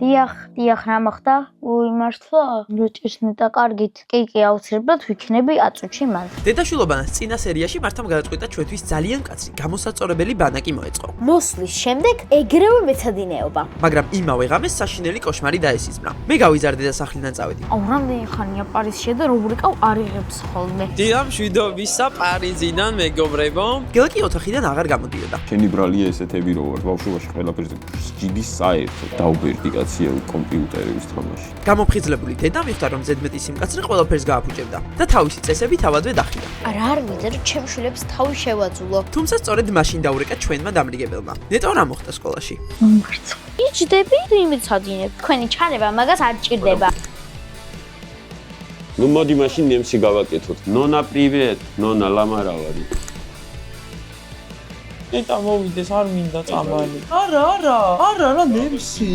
დიახ, რა მოხდა? უიმართლა? როჭისნეტა კარგით. კი, აუცილებლად ვიქნები აწუჩი მანდ. დედაშვილობანას წინა სერიაში მართამ გადაწყვიტა ჩვენთვის ძალიან კაცრი, გამოსაწორებელი ბანაკი მოეწყო. მოსვლის შემდეგ ეგრევე მეცადინეობა. მაგრამ იმავე ღამეს საშინელი კოშმარი დაესიზმრა. მე გავიზარდე და სახლიდან წავედი. რამდენი ხანია პარიზშია და რო ვრიკავ არ იღებს ხოლმე. დიახ, მშვიდობისა პარიზიდან მეგობრებო. გელა კი ოთახიდან აღარ გამოდიოდა. შენი ბრალია ესეთები რო ვარ, ბავშვობაში ყველაფერზე ჯიდის საერთოდ დაუბერდი კაცია კომპიუტერების თამაში. გამოფხიზლებული დედა მიხვდა რომ ზედმეტი სიმკაცრე ყველაფერს გააფუჭებდა და თავისი წესები თავადვე დახიდა. არა არ მინდა რომ ჩემ შვილებს თავი შევაძულო. თუმცა სწორედ მაშინ დაურეკა ჩვენმა დამრიგებელმა. ნეტო რა მოხდა სკოლაში? მომარცხო. იჯდები იმეცადინებ. თქვენი ჩანება მაგას არ ჭირდება. Ну მოდი მაშინ ნემსი გავაკეთოთ. ნონა პრივეტ, ნონა ლამარავარი. ეტა მოვიდეს არ მინდა წამალი. არა, რა ნემსი.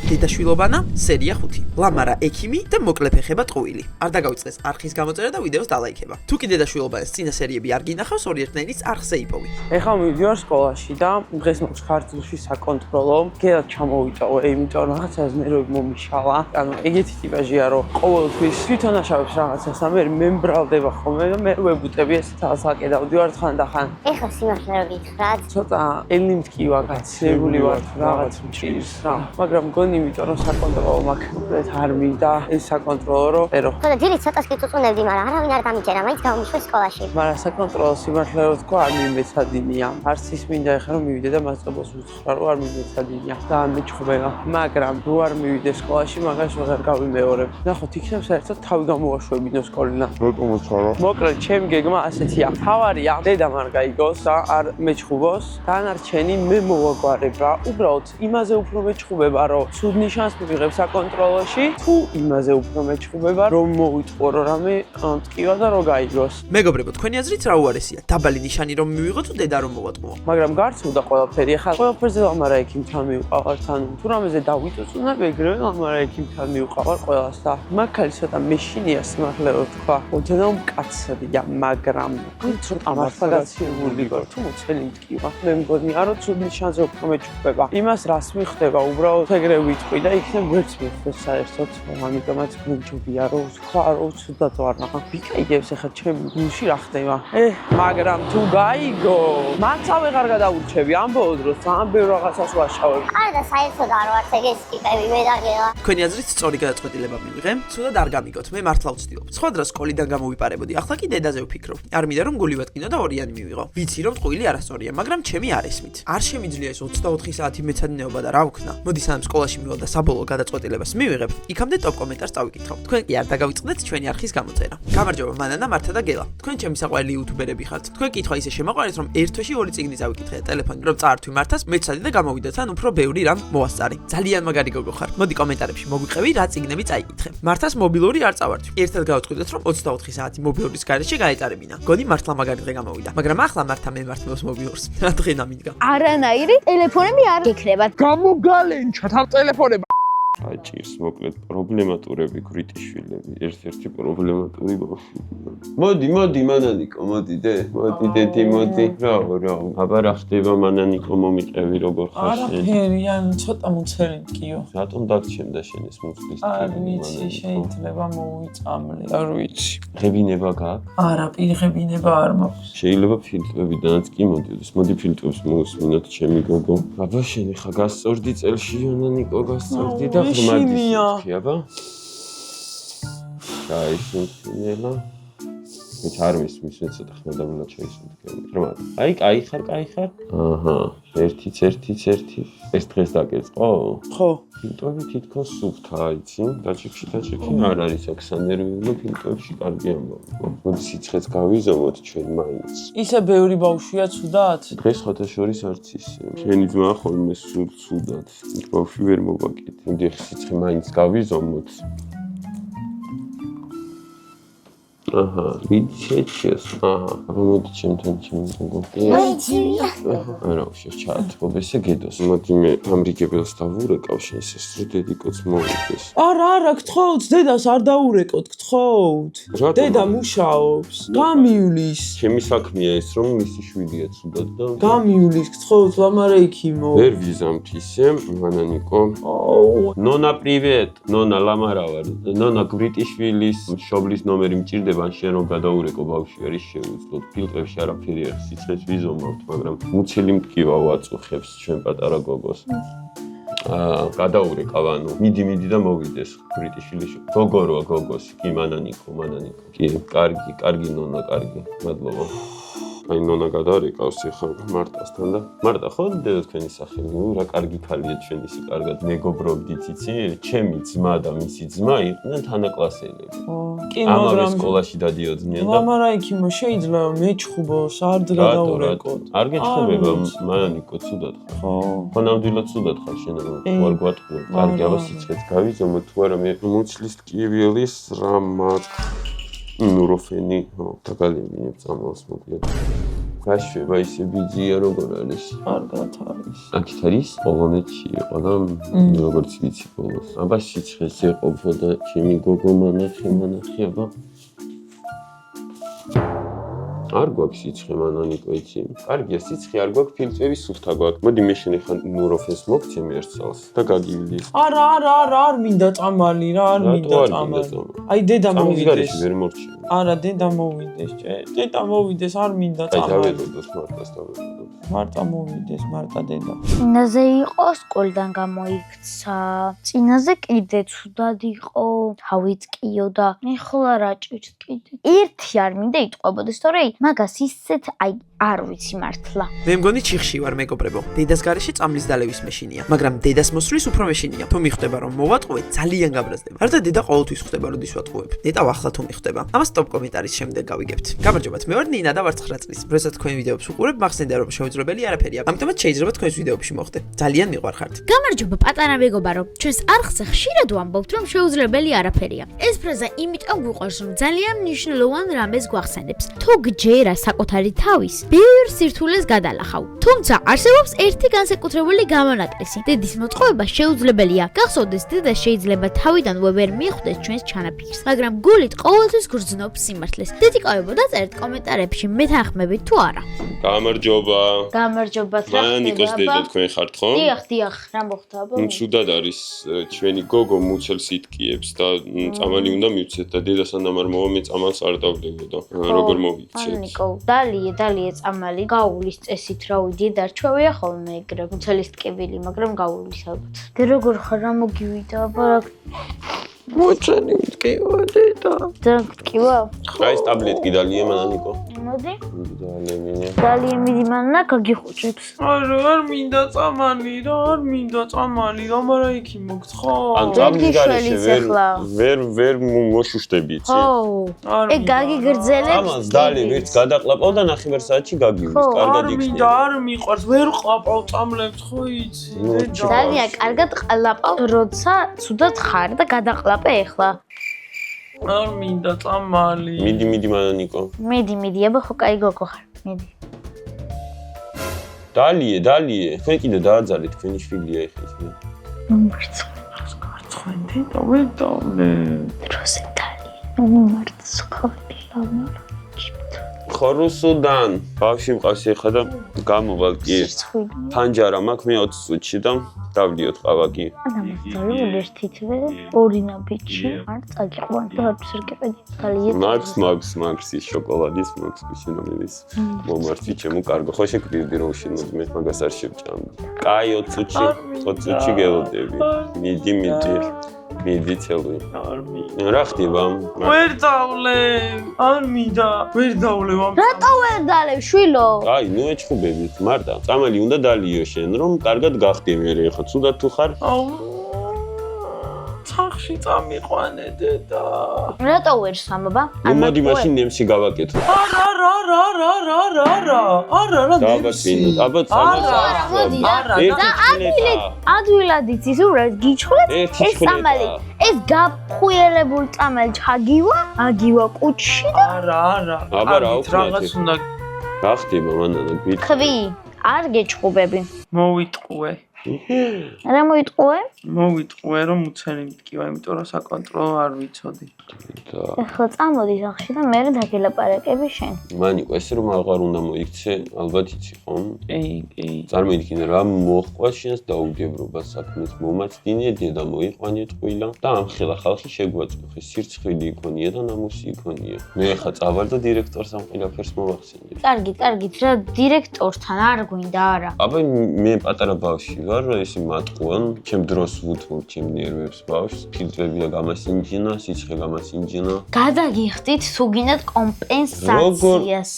დედაშვილობანა სერია 5. ლამარა ექიმი და მოკლეფეხება ტყუილი. არ დაგავიწყდეს არხის გამოწერა და ვიდეოს დალაიქება. თუ კი დედაშვილობანას წინა სერიები არ გინახავს, ორი ერთნაირის არხზე იპოვი. ეხლა მივიდივარ სკოლაში და დღეს მაქვს ქართულში საკონტროლო. გელა ჩამოვიტოვე, იმიტომ რომ რაღაცას მე რო მომიშალა. ანუ ეგეთი ტიპაჟია რომ ყოველთვის თვითონ აშავებს რაღაცას და მე მბრალდება ხოლმე და მე ვებუტები ეს თავს აკედავდი ვარ ხანდახან. ეხლა სიმართლე რო გითხრათ. ცოტა ელიმთკი ვარ გაცილებული ვარ რაღაც მჭირს რა. მაგრამ მგონი იმიტომ რომ საკონტროლო მაქვს უბრალოდ არ მინდა ეს საკონტროლო რო ერო. ხოდა დილით ცოტას გიწუწუნებდი, მაგრამ არავინ არ დამიჯერა, მაინც გამომიშვე სკოლაში. მაგრამ საკონტროლო სიმართლე რო თქვა არ მიმეცადინია. არც ის მინდა ეხლა რომ მივიდე და მასწავლებლს ვუცხრა რომ არ მიმეცადინია. და მეჩხუბება. მაგრამ რო არ მივიდე სკოლაში, მაგას ვეღარ გავიმეორებ. ნახოთ, იქნებ საერთოდ თავი გამოვაშვებინო სკოლიდან. რატომაც არა? მოკლედ, ჩემი გეგმა ასეთია. თავარია, დედამ არ გაიგოს და არ მეჩხუბოს. დანარჩენი მე მოვაგვარებ რა. უბრალოდ იმაზე უფრო მეჩხუბება, რომ ცუდ ნიშანს მივიღებ საკონტროლოში, თუ იმაზე უფრო მეჩხუბება, რომ მოვიტყო რომ რამე ტკივა და რო გაიგოს. მეგობრებო, თქვენი აზრით რა უარესია? დაბალი ნიშანი რომ მივიღო თუ დედა რომ მოვატყუო? მაგრამ გარცევდა ყველაფერი. ახლა ყველაფერზე ლამარა ექიმთან მივყავარ, ანუ თუ რამეზე დავიწუწუნებ, ეგრევე ლამარა ექიმთან მივყავარ ყველას და მაგალი ცოტა მეშინია სიმართლე რო თქვა. ოდნავ მკაცრია, მაგრამ ცოტა მართლაც ვარ, თუ მოცელი მტკივა. მე მგონია რომ ცუდ ნიშანზე უფრო მეჩხუბება. იმას რას მიხდება, უბრალოდ ეგრე ვიტყვი და იქნებ ვერც მიხდეს საერთოდ. ამიტომაც გუნჯობია რომ თქვა რომ ცუდად ვარ, მაგრამ ვიკაიდებს ახლა ჩემი გულში რა ხდება. მაგრამ თუ გაიგო, მანცა ვეღარ გადაურჩები ამ ბოლო დროს, ამ ბევრ რაღაცას ვაშავებ. არა და საერთოდ არ ვარ ეგეს ტიპები მე და გელა. თქვენი აზრით სწორი გადაწყვეტილება მივიღე? ცუდად არ გამიგოთ, მე მართლა ვცდილობ. სხვა დროს სკოლიდან გამოვიპარებოდი, ახლა კი დედაზე ვფიქრობ. არ მინდა რომ გული ვატკინო და ორიანი მივიღო. ვიცი რომ ტყუილი არასწორია, მაგრამ ჩემი არ ესმით. არ შემიძლია ეს 24 საათი მეცადინეობა და რა ვქნა. მოდი სანამ სკოლაში მივალ და საბოლოო გადაწყვეტილებას მივიღებ, იქამდე ტოპ კომენტარს წავიკითხავ. თქვენ კი არ დაგავიწყდეთ ჩვენი არხის გამოწერა. გამარჯობა მანანა, მართა და გელა. თქვენ ჩემი საყვარელი იუთუბერები ხართ. თქვენ კითხვა ისე შემოყვანეთ რომ ერთ თვეში 2 წიგნი წავიკითხე და ტელეფონი რომ წაართვი მართას, მეცადი და გამოვიდა თან უფრო ბევრი რამ მოასწარი. ძალიან მაგარი გოგო ხარ. მოდი კომენტარებში მოგვიყევი რა წიგნები წაიკითხე. მართას მობილური არ წავართვი. ერთად გავწყვიტეთ რომ 24 საათი მობილურის გარეშე გაეტარებინა. გონი მართლა მაგარი დღე გამოვიდა. მაგრამ ახლა მართა მე მართლობს მობილურს. რა დღე ნამიდგა. არანაირი ტელეფონები არ გექნებათ. გამოგალენჩათ ამ ტელეფონები. აჭირს მოკლედ პრობლემატურები გრიტიშვილები, ერთ-ერთი პრობლემატური ბავშვი. მოდი მანანიკო, მოდი დედი, მოდი. რა, აბა რა ხდება მანანიკო მომიყევი როგორ ხარ შენ? არაფერი, ანუ ცოტა მუცელი მტკიო. რატომ დაგჩენდა შენ ეს მუცლის? არ ვიცი, შეიძლება მოვიწამლე. არ ვიცი. ღებინება გაქვს? არა, პირღებინება არ მაქვს. შეიძლება ფილტრებიდანაც კი მოდიოდეს. მოდი ფილტრებს მოусმინოთ ჩემი გოგო. აბა შენ ხა გასწორდი წელში მანანიკო გასწორდი და აბა ჩაისუნთინელა მე არ მისმის ცოტა ხმა დავლა ჩაისუნთქები თრმა აი კაი ხარ აჰა ერთი ეს დღეს დაგეწყო ხო ფილტრები თითქოს სუფთა იცი დაჭიქში არ არის აქ სანერვიულო ფილტრებში კარგი ამბავი მოდი სიცხეც გავიზომოთ ჩვენ მაინც ისე ბევრი ბავშვია ცუდად დღეს ხოთაშორის არც ისე შენი ძმა ხოლმე ცუდად იქ ბავშვი ვერ მოვაკეთე მოდი ახ სიცხე მაინც გავიზომოთ აჰა, ვიჩეჩეს. აჰა, მოდი ჩემთან ჩემი გოგო. არა, შეჩაათობ ესე გედოს. მოდი მე ამრიგებელს დავურეკავ შენ სესტრო დედიკოც მოვიდეს. არა, გთხოვთ, დედას არ დაურეკოთ, გთხოვთ. დედა მუშაობს. გამივლის. ჩემი საქმეა ეს რომ მისი შვილია ცუდად და გამივლის, გთხოვთ, ლამარეიქიმო. ვერ ვიზამთ ისე, მანანიკო. ნონა პრივეტ, ნონა ლამარავარ. ნონა გვრიტიშვილის მშობლის ნომერი მჭირდება, შენ რომ გადაურეკო ბავშვი არის შეუძლოდ. ფილტრებში არაფერი არ სიცხეს ვიზომავთ, მაგრამ მუცელი მტკივა ვაწუხებს ჩვენ პატარა გოგოს. გადაურეკავ, ანუ მიდი და მოვიდეს გვრიტიშვილის. გოგოროა გოგოსი, კი მანანიკო. კი, კარგი ნონა, კარგი. მადლობა. აი ნონა გადარეკავს ახლა მარტასთან და მარტა ხო დედა თქვენი სახელი რა კარგი ქალია ჩვენ ისი კარგად მეგობრობდით იცი ჩემი ძმა და მისი ძმა იყვნენ თანაკლასელები კი მაგრამ სკოლაში დადიოდნენ და ლამარეიქიმო შეიძლება მეჩხუბოს არ გადაურეკოთ არ გეჩხუბება მანანიკო ცუდად ხო ხო ნამდვილად ცუდად ხარ შენ ვარ გვატყუე კარგი აბა სიცხეც გავიზომო თუ არა მე მუცლის ტკივილის რა მაქვს ნუროფენი, დაგალებინებ წამალს მოკლედ. გაშვება ისე ბიძია როგორ არის? კარგად არის. აქეთ არის? პოლონეთში იყო და როგორც ვიცი ბოლოს. აბა სიცხეს ეყოფო და ჩემი გოგო მანახი აბა. არ გვაქვს სიცხე მანანიკო იცი? კარგია სიცხე არ გვაქვს ფილტვები სუფთა გვაქვს. მოდი მე შენ ახლა ნუროფენს მოგცემ ერთ წელს და გაგივლის. არ მინდა წამალი რა, არ მინდა წამალი. აი დედა მოვიდეს. ვერ მორჩი. არა დედა მოვიდეს, დედა მოვიდეს, არ მინდა წამალი. აი დავედოდოს მარტას დავედოდოს. მარტა მოვიდეს, მარტა დედა. წინაზე იყო სკოლიდან გამოიქცა. წინაზე კიდე ცუდად იყო. თავიწკიო და ეხლა რა ჭირს კიდე. ერთი არ მინდა იტყვებოდეს, თორე მაგას ისეთ აი არ ვიცი მართლა. მე მგონი ჩიხში ვარ მეგობრებო. დედას გარეშე წამლის დალევის მეშინია, მაგრამ დედას მოსვლის უფრო მეშინია. თუ მიხვდება რომ მოვატყუე, ძალიან გაბრაზდება. არდა დედა ყოველთვის ხვდება როდის ვატყუებ. ნეტავ ახლა თუ მიხვდება. ამას ტოპ კომენტარის შემდეგ გავიგებთ. გამარჯობათ, მე ვარ ნინა და ვარ 9 წლის. როდესაც თქვენ ვიდეოებს უყურებ, მახსენდა რომ შეუძლებელი არაფერია. ამიტომაც შეიძლება თქვენს ვიდეოებში მოხვდე. ძალიან მიყვარხართ. გამარჯობა პატარა მეგობარო, ჩვენს არხზე ხშირად ვამბობთ რომ შეუძლებელი არაფერია. ეს ფრაზა იმიტომ გვიყვარს რომ ძალიან მნიშვნელოვან რამეს გვახსენებს. თუ გჯერა საკუთარი თავის ბევრ სირთულეს გადალახავ. თუმცა არსებობს ერთი განსაკუთრებული გამონაკლისი. დედის მოტყუება შეუძლებელია. გახსოვდეს, დედა შეიძლება თავიდანვე ვერ მიხვდეს ჩვენს ჩანაფიქრს, მაგრამ გულით ყოველთვის გრძნობს სიმართლეს. დედიკავებო დაწერეთ კომენტარებში მეთანხმებით თუ არა. გამარჯობა. გამარჯობათ რა. მანანიკოს დედა თქვენ ხართ ხო? დიახ, რა მოხდა აბა? ცუდად არის ჩვენი გოგო მუცელს იტკიებს და წამალი უნდა მივცეთ და დედასთან არ მოვა მე წამალს არ დავდებოდა. როგორ მოვიქცეთ? მანიკო, დალია წამალი გაუვლის წესით რა ვიდიე დარჩევია ხოლმე ეგრე. მუცელის ტკივილი, მაგრამ გაუვლის ალბათ. და როგორ ხარ რა მოგივიდა აბა რა მოწენი მტკივა დედა. დაგტკივა? აი ეს ტაბლეტი დალია მანანიკო. მოდი. დალებინე. დალია მიდი მანნა გაგიხუჭებს. არ მინდა წამალი რა, არ მინდა წამალი, ლამარეიქი მოგთხო. ან წამლის გარეშე ვერ მოშუშტები იცი? ხო. ეგ გაგიგრძელებს. ამას დალი ვერც გადაყლაპავ და ნახევარ საათში გაგივლის, კარგად იქნება. არ მიყვარს, ვერ ყლაპავ წამლებს ხო იცი? დალია კარგად ყლაპავ, როცა ცუდად ხარ და გადაყლაპე ეხლა. არ მინდა წამალი. მიდი მანანიკო. მიდი, აბა ხო კაი გოგო ხარ. მიდი. დალია, თქვენ კიდე დააძალეთ, თქვენი შვილია ეხლა. მარცხენ დედა ვერ დავლე. დროზე დალია. მარცხენ ლამარა. ხორუსუდან ბავში მყავს ეხლა და გამოვალ კი. ფანჯარა მაქვს მე 20 წუთში და დავდიოთ ყავაკი. ამასთან ერთი თვე ორი ნაბიჯი არ წაგიყვან და არც არ გეყედი. დალია. მაგს ის შოკოლადის მაგს შინომილის. მომართი ჩემო კარგო ხო შეგვიდი რომ შინოდი მე მაგას არ შევჭამდი. კაი 20 წუთში გელოდები. მიდი ცელვი. რა ხდება? ვერ დავლე. არ მინდა. ვერ დავლე ვამ. რატო ვერ დალევ შვილო? აი, ნუ ეჩხუბებით, მარტა. წამალი უნდა დალიო შენ, რომ კარგად გახდე მე ახლა. ცუდად თუ ხარ? აუ. სახში სახლში წამიყვანე დედა. რატო ვერ სამობა? მოდი მაშინ ნემსი გავაკეთო. არა, დავაბატინოთ. აბა არა, მოდი და ადვილად იცის უბრალოდ გიჩხლეთ ეს წამალი. ეს გაფხუილებულ წამალ ჩაგივა, აგივა კუჩში და არა. აბა რა რაღაც უნდა რა ხდება მანანა გვითხრა. ხვი, არ გეჩხუბები. მოვიტყუე. რა მოიტყუე? მოვიტყუე რომ უცელი მტკივა, იმიტომ რომ საკონტროლო არ ვიცოდი. ახლა წამოდი სახლში და მე დაგელაპარაკები შენ. მან იყო ეს რომ აღარ უნდა მოიქცე, ალბათ იცი ხომ? კი. წარმოიდგინე რა მოხდა შენს დაუგებრობა საქმეს მომაცდინე დედა მოიყვანე ტყუილა და ამ ხელა ხალხი შეგვაწუხე სირცხვილი იქონია და ნამუსი იქონია. მე ხა წავალ და დირექტორს ამ ყველაფერს მოვახსენე. კარგი, რა დირექტორთან არ გვინდა არა. აბა მე პატარა ბავშვი ვარ, ესე მატყუან, ჩემ დროს ვუთმობ ჩემ ნერვებს ბავშვს, ფილტრები და გამასინჯინა, სიცხე გამასინჯინა. გადაგიხდით თუ გინდათ კომპენსაციას.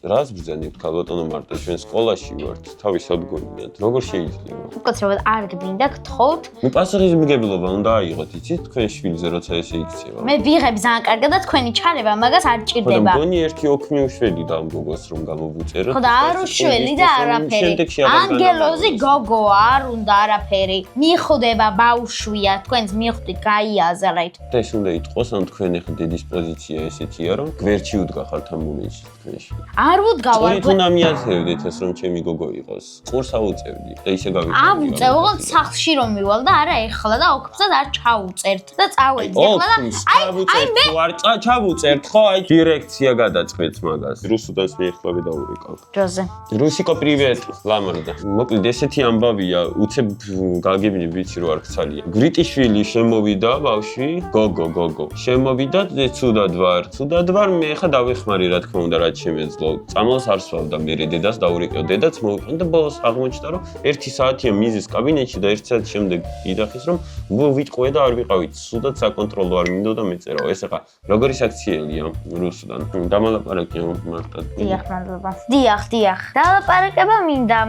რას ბრძანებთ ქალბატონო მარტო ჩვენ სკოლაში ვართ, თავის ადგილიდან. როგორ შეიძლება? უკაცრავად არ გვინდა გთხოვთ. ნუ პასუხისმგებლობა უნდა აიღოთ, იცით, თქვენ შვილზე როცა ესე იქცევა. მე ვიღებ ძალიან კარგად და თქვენი ჩარევა მაგას არ ხო და ჭირდება. მგონი ერთი ოქმი უშველი და ამ გოგოს რომ გამოვუწეროთ. ხო და არ უშველი და არაფერი. ანგელოზი გოგოა, არ უნდა არაფერი. მიხვდება ბავშვია, თქვენს მიხვდით, გაიაზრეთ. ეს უნდა იტყოს, ან თქვენ ახლა დედის პოზიცია ესეთია, რომ გვერდში უდგახართ ამ მომენტში თქვენში. არ ვუდგავარ. თუ ნამიაზრებდით ეს რომ ჩემი გოგო იყოს. ყურს აუწევდი და ისე გავიხდი. ავუწევ, ოღონდ სახლში რომ მივალ და არა ეხლა და ოქცად არ ჩაუწერთ და წავედი ეხლა და აი მე არ ჩავუწერთ ხო? აი დირექცია გადაწყვეტს მაგას. რუსუდანს მიეხლები და ურეკავ. ჯოზე. რუსიკო პრივეტ, ლამარდა. მოკლედ ესეთი ამბავია, უცებ გაგებინე ვიცი რო არ გცალია. გრიტიშვილი შემოვიდა ბავშვი, გოგო. შემოვიდა ცუდად ვარ, მე ხა დავეხმარი რა თქმა უნდა რაც შემეძლო. წამალს არ სვავდა მე დედას დაურეკეო. დედაც მოვიყენ და ბოლოს აღმოჩნდა რომ 1 საათია მიზის კაბინეტში და 1 საათის შემდეგ იდახის რომ ვიტყვე და არ ვიყავით. სუდად საკონტროლო არ მინდო და მეწერო. ეს ახლა როგორი საქციელია რუსუდან. დამალაპარაკე მარტად. დიახ, მადლობა. დიახ. დალაპარაკება მინდა.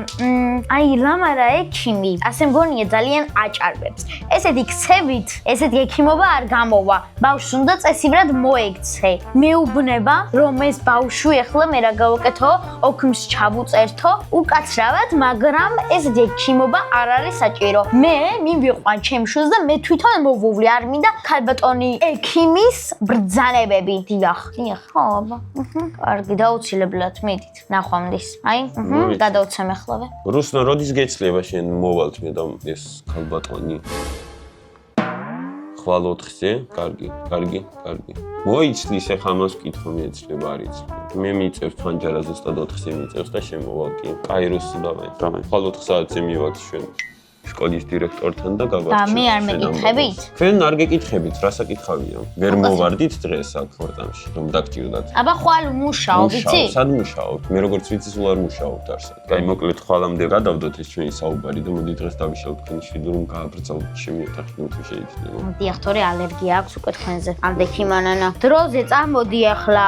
აი ლამარა ექიმი, ასე მგონია ძალიან აჭარბებს. ესეთი ქცევით, ესეთი ექიმობა არ გამოვა. ბავშვს უნდა წესივრად მოექცე. მეუბნება რომ ეს ბავშვი ახლა მე რა გავაკეთო, ოქმს ჩავუწერთო, უკაცრავად, მაგრამ ესეთი ექიმობა არ არის საჭირო. მე მივიყვან ჩემ შვილს და მე თვითონ მოვუვლი, არ მინდა ქალბატონი ექიმის ბრძანებები. დიახ. ხო, აბა. კარგი, დაუცილებლად მიდით. ნახვამდის. აი, გადავცემ ახლავე. რუსნა როდის გეცლება შენ მოვალთ მე და ეს ქალბატონი? ხვალ 4-ზე? კარგი. მოიცლის ახლა მას ვკითხო მე ეცლება არ იცლება. მე მიწევს თვანჯარა ზუსტად 4-ზე მიწევს და შემოვალ კი. აი რუსი დავაი. ხვალ 4 საათზე მივაქვს ჩვენ. სკოლის დირექტორთან და გავარჩევთ. და მე არ მეკითხებით? თქვენ არ გეკითხებით, რა საკითხავია? ვერ მოვარდით დღეს აქ ფორტამში, რომ დაგჭირდათ. აბა ხვალ მუშაობ, ვიცი? სად მუშაობთ? მე როგორც ვიცი, სულ არ მუშაობთ არსად. აი, მოკლედ ხვალამდე გადავდოთ ეს ჩვენი საუბარი და მოდი დღეს დავიშალოთ თქვენი შვილი რომ გააბრწავთ ჩემი ოთახი თუ შეიძლება. დიახ, თორე ალერგია აქვს უკვე თქვენზე. ამდექი მანანა. დროზე წამოდი ახლა.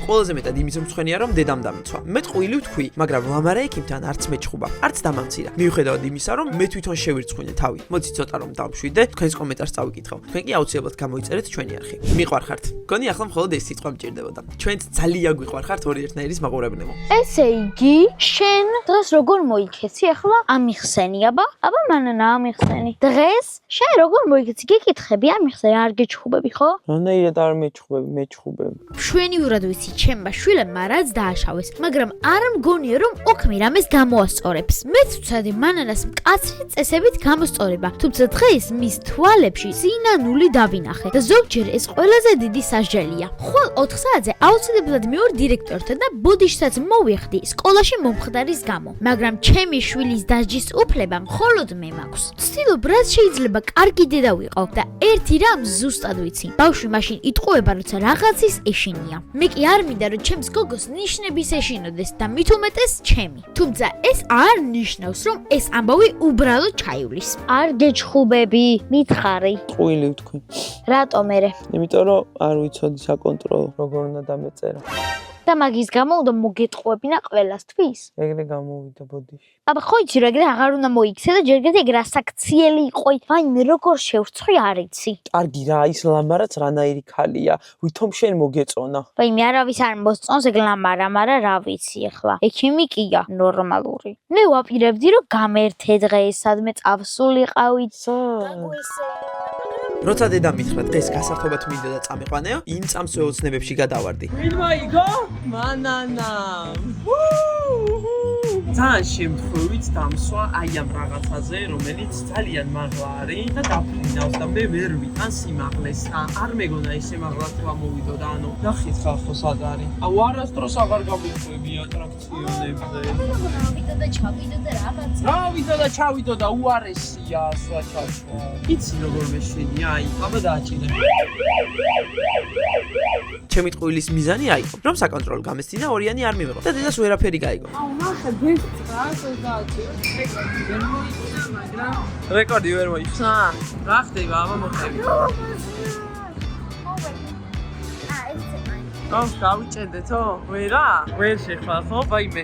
ყველაზე მეტად იმის მსხვენია რომ დედამ დამიცვა. მე ტყუილი ვთქვი, მაგრამ ლამარა ექიმთან არც მეჩხუბა, არც დამამცირა. მიუხედავად იმისა, რომ მე თვითონ შევირცხვინე თავი. მოდი ცოტა რომ დავშვიდე, თქვენს კომენტარს წავიკითხავ. თქვენ კი აუცილებლად გამოიწერეთ ჩვენი არხი. მიყვარხართ. გონი ახლა მხოლოდ ეს სიტყვა მჭირდებოდა. ჩვენც ძალიან გვიყვარხართ ორი ერთნაირის მაყურებლებო. ესე იგი, შენ დღეს როგორ მოიქეცი ახლა? ამიხსენი, აბა მანანა ამიხსენი. დღეს შენ როგორ მოიქეცი? გიკითხები ამიხსენი, არ გეჩხუბები ხო? რანაირად არ მეჩხუბები. მშვენივრად ვიცი ჩემმა შვილებმა რაც დააშავეს, მაგრამ არ მგონია რომ ოქმი რამეს გამოასწორებს. მეც ვცადი მანანას მკაცრი წესებით გამოსწორება, თუმცა დღეს მის თვალებში სინანული დავინახე და ზოგჯერ ეს ყველაზე დიდი სასჯელია. ხვალ 4 საათზე აუცილებლად მივარ დირექტორთან და ბოდიშსაც მოვიხდი სკოლაში მომხდარის გამო, მაგრამ ჩემი შვილის დასჯის უფლება მხოლოდ მე მაქვს. ვცდილობ რაც შეიძლება კარგი დედა ვიყო და ერთი რამ ზუსტად ვიცი. ბავშვი მაშინ იტყუება, როცა რაღაცის ეშინია. მე კი არ მინდა რომ ჩემს გოგოს ნიშნების ეშინოდეს და მით უმეტეს ჩემი. თუმცა ეს არ ნიშნავს რომ ეს ამბავი უბრალოდ ჩაივლის. არ გეჩხუბები, მითხარი. ტყუილი ვთქვი. რატო მერე? იმიტომ რომ არ ვიცოდი საკონტროლო როგორ უნდა დამეწერა. და მაგის გამო უნდა მოგეტყუებინა ყველასთვის. ეგრე გამოვიდა ბოდიში. აბა ხო იცი რომ ეგრე აღარ უნდა მოიქცე და ჯერ კიდე ეგ რასაქციელი იყო. ვაიმე როგორ შევრცხვი არ იცი. კარგი რა ის ლამარაც რანაირი ქალია. ვითომ შენ მოგეწონა. ვაიმე არავის არ მოსწონს ეგ ლამარა, მაგრამ რა ვიცი ახლა. ექიმიკია ნორმალური. მე ვაპირებდი რომ გამერთე დღეს სადმე წავსულიყავით. როცა დედამ მითხრა დღეს გასართობად მინდოდა წამიყვანეო, იმ წამს ოცნებებში გადავარდი. ვინმა იგო? მანანა. ძალიან შემთხვევით დამსვა აი ამ რაღაცაზე, რომელიც ძალიან მაღლა არის და დაფრინავს და მე ვერ ვიტან სიმაღლეს და არ მეგონა ეს სიმაღლა თუ ამოვიდოდა, ანუ ნახეთ ხალხო სად არის. აუ არასდროს აღარ გამიხვები ატრაქციონებზე. ვიდა და ჩავიდა და რაღაც. რა ვიდა და ჩავიდა და უარესია ასლა ჩაშვა. იცი როგორ მეშინია აი, აბა დააჭირე. ჩემი ტყუილის მიზანი აიყო, რომ საკონტროლო გამესწინა ორიანი არ მივიღო და დედას ვერაფერი გაიგო. რეკორდი ვერ მოიხსნა. რა ხდება აბა მოხები. გავიჭედეთო? ვერა? ვერ შეხვა ხო? ვაიმე.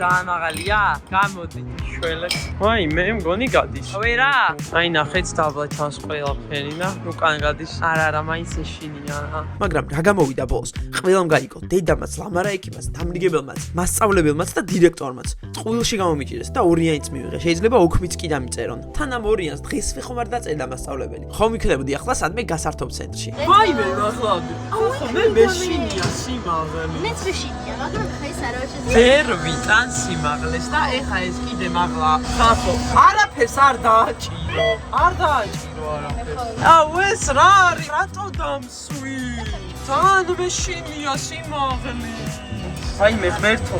ძალიან მაღალია. გამოდი შველეთ. ვაიმე, მგონი გადის. ვერა? აი ნახეთ დაბლა ჩანს ყველაფერი და უკან გადის. არა, მაინც ეშინია. მაგრამ რა გამოვიდა ბოლოს? ყველამ გაიგო, დედამაც, ლამარა ექიმაც, დამრიგებელმაც, მასწავლებელმაც და დირექტორმაც. ტყუილში გამომიჭირეს და ორიანიც მივიღე. შეიძლება ოქმიც კი დამიწერონ. თან ამ ორიანს დღესვე ხომ არ დაწერდა მასწავლებელი. ხომ იქნებოდი ახლა სადმე გასართობ ცენტრში. ვაიმე, ნახლავდი. ახლა მე მეშინია სიმაღლე. მეც ვიშინია, მაგრამ ხა ეს არ არის. ვერ ვიტან სიმაღლეს და ეხა ეს კიდე მაღლა. ხახო, არაფერს არ დააჭირო. არ დააჭირო არაფერს. აუ ეს რა არის? რატო დამსვი? თან მეშინია სიმაღლე. ვაიმე, ღმერთო.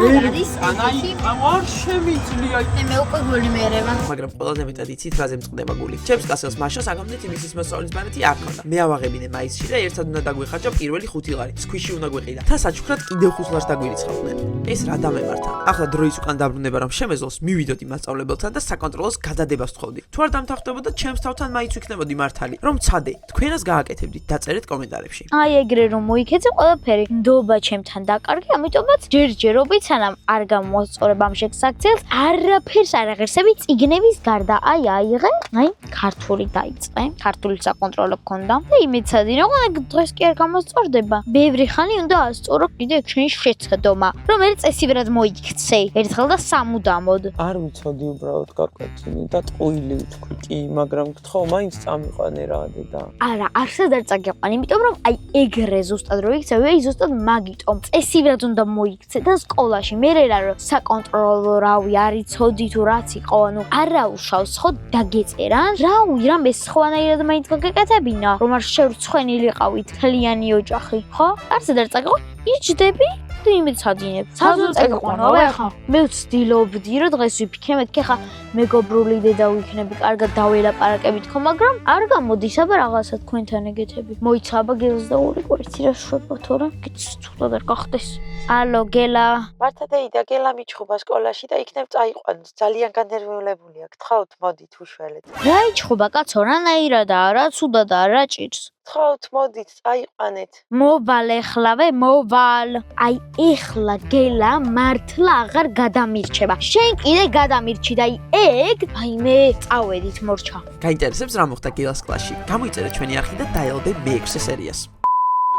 არის ანაი, არ შემიძლია. მე უკვე გული მერევა. მაგრამ ყველაზე მეტად იცით რაზე მწყდება გული. ჩემს კლასელს მაშინ საგამდეთ იმის მოსწავლის ბანეთი არ ქონდა. მე ავაღებინე მაისში და ერთად უნდა დაგვიხარჯა პირველი 5 ლარი. სქვიში უნდა გვეყიდა. თან საჩუქრად კიდევ 5 ლარს დაგვირიცხავდნენ. ეს რა დამემართა? ახლა დროის უკან დაბრუნება რომ შემეძლოს, მივიდოდი მასწავლებელთან და საკონტროლოს გადადებას ვთხოვდი. თუ არ დამთავრდებოდა, ჩემს თავთან მაინც ვიქნებოდი მართალი. რომ ცადე, თქვენას გააკეთებდით, დაწერეთ კომენტარებში. აი ეგრე რომ მოიქეცე ყველაფერი. ნდობა ჩემთან დაკარგი, ამიტომაც ჯერჯერობით სანამ არ გამოსწორებ ამ შექსაქციელს, არაფერს არ აღერსები წიგნების გარდა. აი აიღე, აი ქართული დაიწყე. ქართული საკონტროლო გქონდა. და იმეცადი რომ დღეს კი არ გამოსწორდება. ბევრი ხანი უნდა ასწორო კიდე ჩვენი შეცდომა, რომელიც წესივრად მოიქცე. ერთხელ და სამუდამოდ. არ ვიცოდი უბრალოდ გაკვეცინი და ტყუილი ვთქვი კი, მაგრამ გთხოვ მაინც წამიყვანე რა დედა. არა, არსად არ წაგიყვან, იმიტომ რომ აი ეგრე ზუსტად რო იქცე, აი ზუსტად მაგიტომ წესივრად უნდა მოიქცე და სკოლაში მე რა რომ საკონტროლო რავი არიცოდი თუ რაც იყო, ანუ არა უშავს ხო დაგეწერან, რავი რამე სხვანაირად მაინც გაგეკეთებინა, რომ არ შევრცხვენილიყავით თლიანი ოჯახი, ხო? არსად არ წაგიყვან, იჯდები და იმეცადინებ. სადღაც წაგიყვანო, ახლა მე ვცდილობდი რომ დღეს ვიფიქრე, მეთქე ხა მეგობრული დედა ვიქნები, კარგად დაველაპარაკებით ხო, მაგრამ არ გამოდის აბა რაღაცა თქვენთან ეგეთები. მოიცა აბა გელს და ორი კვერცი რა შვებო თორე გიცუდად არ გახდეს. ალო გელა. მართა დეიდა გელა მიჩხუბა სკოლაში და იქნებ წაიყვანოს. ძალიან განერვიულებულია. გთხოვთ, მოდით უშველეთ. რა იჩხუბა კაცო, რანაირადაა, რა ცუდადაა, რა ჭირს? გთხოვთ, მოდით წაიყვანეთ. მოვალ ეხლავე, მოვალ. აი ეხლა გელა მართლა აღარ გადამირჩება. შენ კიდე გადამირჩი და ეგ, აი მე წავედით მორჩა. გაინტერესებს რა მოხდა გილას კლასში? გამოიწერე ჩვენი არხი და დაელოდე მე-6 სერიას.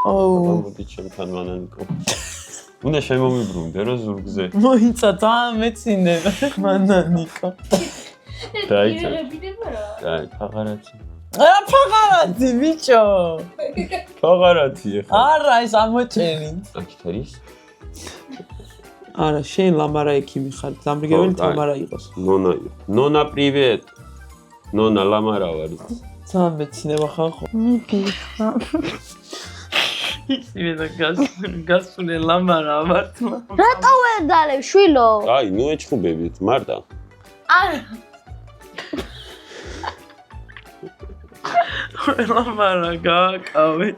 აუ, მოდი ჩემთან მანანიკო. უნდა შემომიბრუნდე რა ზურგზე. მოიცა ძალიან მეცინება მანანიკო. დაიწერე. დაი, ფაღარაცი. რა ფაღარაცი ბიჭო? ფაღარაცი ახლა. არა, ეს ამოჭერი. აქეთ არის? არა, შენ ლამარა ექიმი ხარ, დამრიგებელი თამარა იყოს. ნონა, პრივეტ. ნონა, ლამარა ვარ. ძალიან მეცინება ხალხო. მიგიხა. ისე და გასული ლამარა მართლა. რატო ვერ დალევ შვილო? აი, ნუ ეჩხუბებით, მარტა. არა. ლამარა გააკავე.